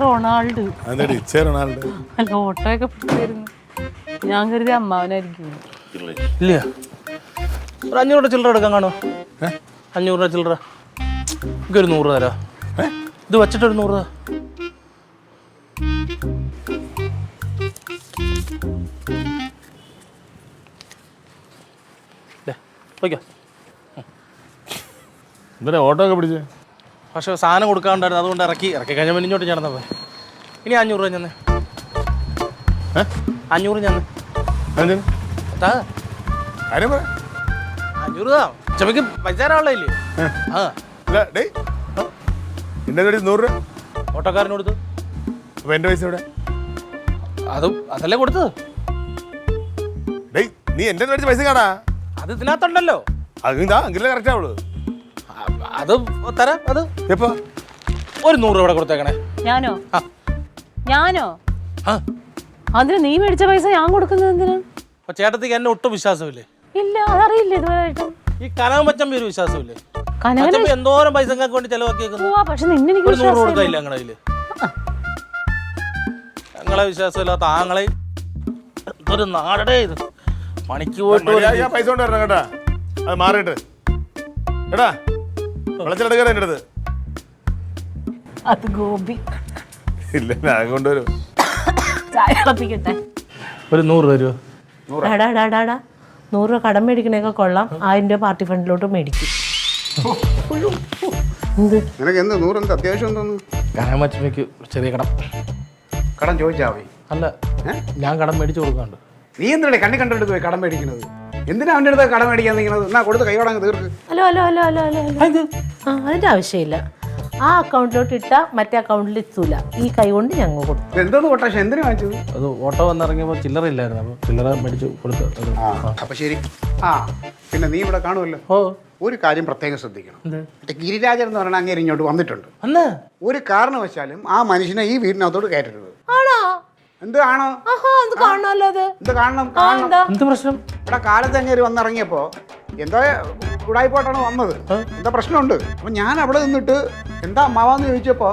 Ronald. അല്ല ഓട്ടോയൊക്കെ പിടിച്ചായിരുന്നു. ഞാൻ കരുതി അമ്മാവനായിരിക്കും. ഇല്ല, ഒരു 500 രൂപ ചില്ലറ എടുക്കാൻ കാണോ? 500 രൂപ ചില്ലറ. എനിക്കൊരു 100 തരാ. ഇത് വച്ചിട്ടൊരു 100 രൂപ. ഓട്ടോ ഒക്കെ പിടിച്ചേ. പക്ഷെ സാധനം കൊടുക്കാണ്ടായിരുന്നു, അതുകൊണ്ട് ഇറക്കി കഴിഞ്ഞ ഇങ്ങോട്ട് ചേർന്നാ പോയി. ഇനി 500 രൂപ ഞാൻ 500 ഞാൻ 500 രൂപ ചമയ്ക്ക് പൈസ തരാനുള്ളതില്ലേ? ഓട്ടോക്കാരന് കൊടുത്തു. എന്റെ പൈസ ഇവിടെ അതല്ലേ കൊടുത്തത്. നീ എന്റെ മേടിച്ച പൈസ കാണാ. അത് ഇതിനകത്തുണ്ടല്ലോ. അതെങ്കിലേ കറക്റ്റ് ആവുള്ളൂ. അത് തരാം. അത് എപ്പോ? ഒരു 100 രൂപ ഇവിടെ കൊടുത്തേക്കണേ. ഞാനോ? അതിന് നീ മേടിച്ച പൈസ ഞാൻ കൊടുക്കുന്നത് എന്തിനാ? അപ്പൊ ചേട്ടത്തിക്ക് എന്നെ ഒട്ടും വിശ്വാസമില്ലേ? ഇല്ല, അതറിയില്ല ഇതുവരെയായിട്ടും. ഈ കനകമച്ചമ്പി ഒരു വിശ്വാസമില്ലേ? അച്ചമ്പി എന്തോരം പൈസ കൊണ്ട് ചെലവാക്കിയേക്കുന്നു. പക്ഷെ നിന്നെ എനിക്ക് ഒരു 100 കൊടുക്കില്ല ഞങ്ങളുടെ കയ്യില്. ഞങ്ങളെ വിശ്വാസമില്ലാത്ത ആങ്ങളെ ഒരു നാടടേ ഇത് പണിക്ക് പോയിട്ട് പൈസ കൊണ്ട് വരണം കേട്ടാ. അത് മാറിയിട്ട് എടാ വിളച്ചെടുക്കാൻ എൻ്റെ അടുത്ത്. അത് ഗോപി ഇല്ല, ഞാൻ കൊണ്ടുവരും. ചായ തിളപ്പിക്കട്ടെ. ഒരു 100 രൂപ. 100 രൂപ കടം മേടിക്കണേക്കെ കൊള്ളാം. 1000 രൂപ പാർട്ടി ഫണ്ടിലോട്ട് മേടിക്കും. നിനക്ക് എന്ത് 100 എന്ത് അത്യാവശ്യം എന്തോന്നു? കനകമച്ചമ്പിക്ക് ചെറിയ കടം ചോദിച്ചാ മതി. അല്ല, ഞാൻ കടം മേടിച്ചു കൊടുക്കാണ്ട്. നീ എന്തിനാണ് കണ്ണി കണ്ടെടുത്ത് പോയി കടം മേടിക്കുന്നത്? എന്തിനാ അവൻ്റെ അടുത്ത് കടം മേടിക്കാൻ നിൽക്കുന്നത്? എന്നാ കൊടുത്ത് കൈയോടങ്ങ് തീർക്ക്. ഹലോ അതിന്റെ ആവശ്യമില്ല. ആ അക്കൗണ്ടിലോട്ട് ഇട്ടാ മറ്റേ അക്കൗണ്ടിൽ എത്തൂല. ഈ കൈ കൊണ്ട് ഞങ്ങൾ കൊടുത്തു. എന്തോന്ന് കൊട്ടാശം എന്തിനു വാങ്ങിച്ചത്? അത് ഓട്ടോ വന്നിറങ്ങിയപ്പോൾ ചില്ലറ ഇല്ലായിരുന്നു, അപ്പോൾ ചില്ലറ മേടിച്ചു കൊടുത്തു. അപ്പൊ ശരി. പിന്നെ നീ ഇവിടെ കാണുമല്ലോ. ഒരു കാര്യം പ്രത്യേകം ശ്രദ്ധിക്കണം. ഗിരിരാജൻ എന്ന് പറഞ്ഞാൽ അങ്ങേര് ഇങ്ങോട്ട് വന്നിട്ടുണ്ട്. ഒരു കാരണവശാലും ആ മനുഷ്യനെ ഈ വീടിനകത്തോട് കയറ്റരുത്. എന്ത് കാണോ? എന്ത് കാണണം? എന്ത് പ്രശ്നം? ഇവിടെ കാലത്ത് അങ്ങേര് വന്നിറങ്ങിയപ്പോ എന്തോ ഉടായിപ്പോട്ടാണ് വന്നത്. എന്താ പ്രശ്നമുണ്ട്? അപ്പൊ ഞാൻ അവിടെ നിന്നിട്ട് എന്താ അമ്മാവാന്ന് ചോദിച്ചപ്പോ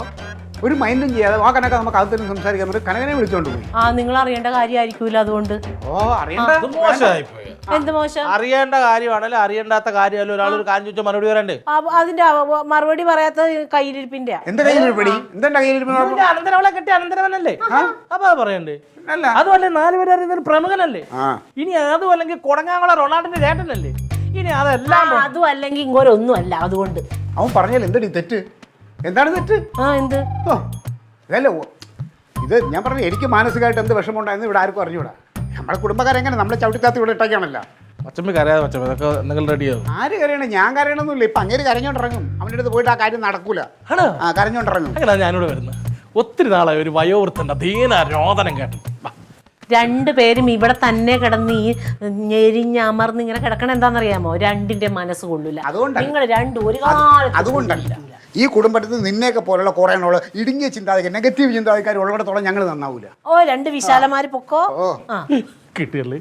ഒരു മൈൻഡും ചെയ്യാതെ ആ കനക നമുക്ക് അകത്തുനിന്ന് സംസാരിക്കാൻ പറ്റും. കനകനെ വിളിച്ചോണ്ട് പോയി. നിങ്ങൾ അറിയേണ്ട കാര്യമായിരിക്കൂല. അതുകൊണ്ട് എന്ത് മോശം? അറിയേണ്ട കാര്യമാണല്ലോ. അറിയേണ്ടാത്ത കാര്യമല്ലോ. ഒരാളൊരു കാര്യം ചോദിച്ചാൽ മറുപടി പറയണ്ടേ? അതിന്റെ മറുപടി പറയാത്ത കയ്യിലിരിപ്പിന്റെ എന്താ കയ്യിലിരിപ്പടി? എന്താ കയ്യിലിരിപ്പ്? അനന്തരവളെ കെട്ടി അനന്തരവനല്ലേ? അപ്പൊ അത് പറയണ്ടേ? അതുമല്ലേ 4 പേര് അറിയുന്ന ഒരു പ്രമുഖനല്ലേ? ഇനി അതും അല്ലെങ്കിൽ കൊടങ്ങാങ്കുള റൊണാൾഡിന്റെ ചേട്ടനല്ലേ? ഇനി അതെല്ലാം അതും അല്ലെങ്കിൽ ഇങ്ങോരൊന്നും അല്ല. അതുകൊണ്ട് അവൻ പറഞ്ഞാൽ എന്തടി തെറ്റ്? എന്താണ് തെറ്റ്? എന്ത് അതല്ല ഇത് ഞാൻ പറഞ്ഞു. എനിക്ക് മാനസികമായിട്ട് എന്ത് വിഷമമുണ്ടായെന്ന് ഇവിടെ ആർക്കും അറിഞ്ഞൂടാ. നമ്മുടെ കുടുംബക്കാരെങ്ങനെ നമ്മളെ ചവിട്ടിത്താത്തി ഇവിടെ ഇട്ടേക്കാണല്ലോ. അച്ചമ്മി കരയാതെ അച്ചമ്മ, ഇതൊക്കെ എന്തെങ്കിലും റെഡിയാവും. ആര് കരയണം? ഞാൻ കരയണമെന്നില്ല. ഇപ്പൊ അങ്ങേര് കരഞ്ഞോണ്ടിറങ്ങും. അവൻ്റെ അടുത്ത് പോയിട്ട് ആ കാര്യം നടക്കൂല. കരഞ്ഞോണ്ടിറങ്ങും. അങ്ങനെ ഞാനിവിടെ വരുന്നത് ഒത്തിരി നാളായി. ഒരു വയോവൃത്തന്റെ ദീന രോദനം കേട്ടു. 2 പേരും ഇവിടെ തന്നെ കിടന്ന് ഈ ഞെരിഞ്ഞമർന്ന് ഇങ്ങനെ കിടക്കണ എന്താണെന്നറിയാമോ? 2ന്റെ മനസ്സ് കൊള്ളില്ല. നിങ്ങൾ 2 ഒരു കാലം. അതുകൊണ്ടല്ല ഈ കുടുംബത്തിൽ നിന്നെയൊക്കെ പോലുള്ള കുറെ ഇടുങ്ങിയ ചിന്താധികാരി, നെഗറ്റീവ് ചിന്താധികാരി ഉള്ളിടത്തോളം ഞങ്ങൾ നന്നാവൂല. 2 വിശാലമാര് പൊക്കോ. കിട്ടിയല്ലേ?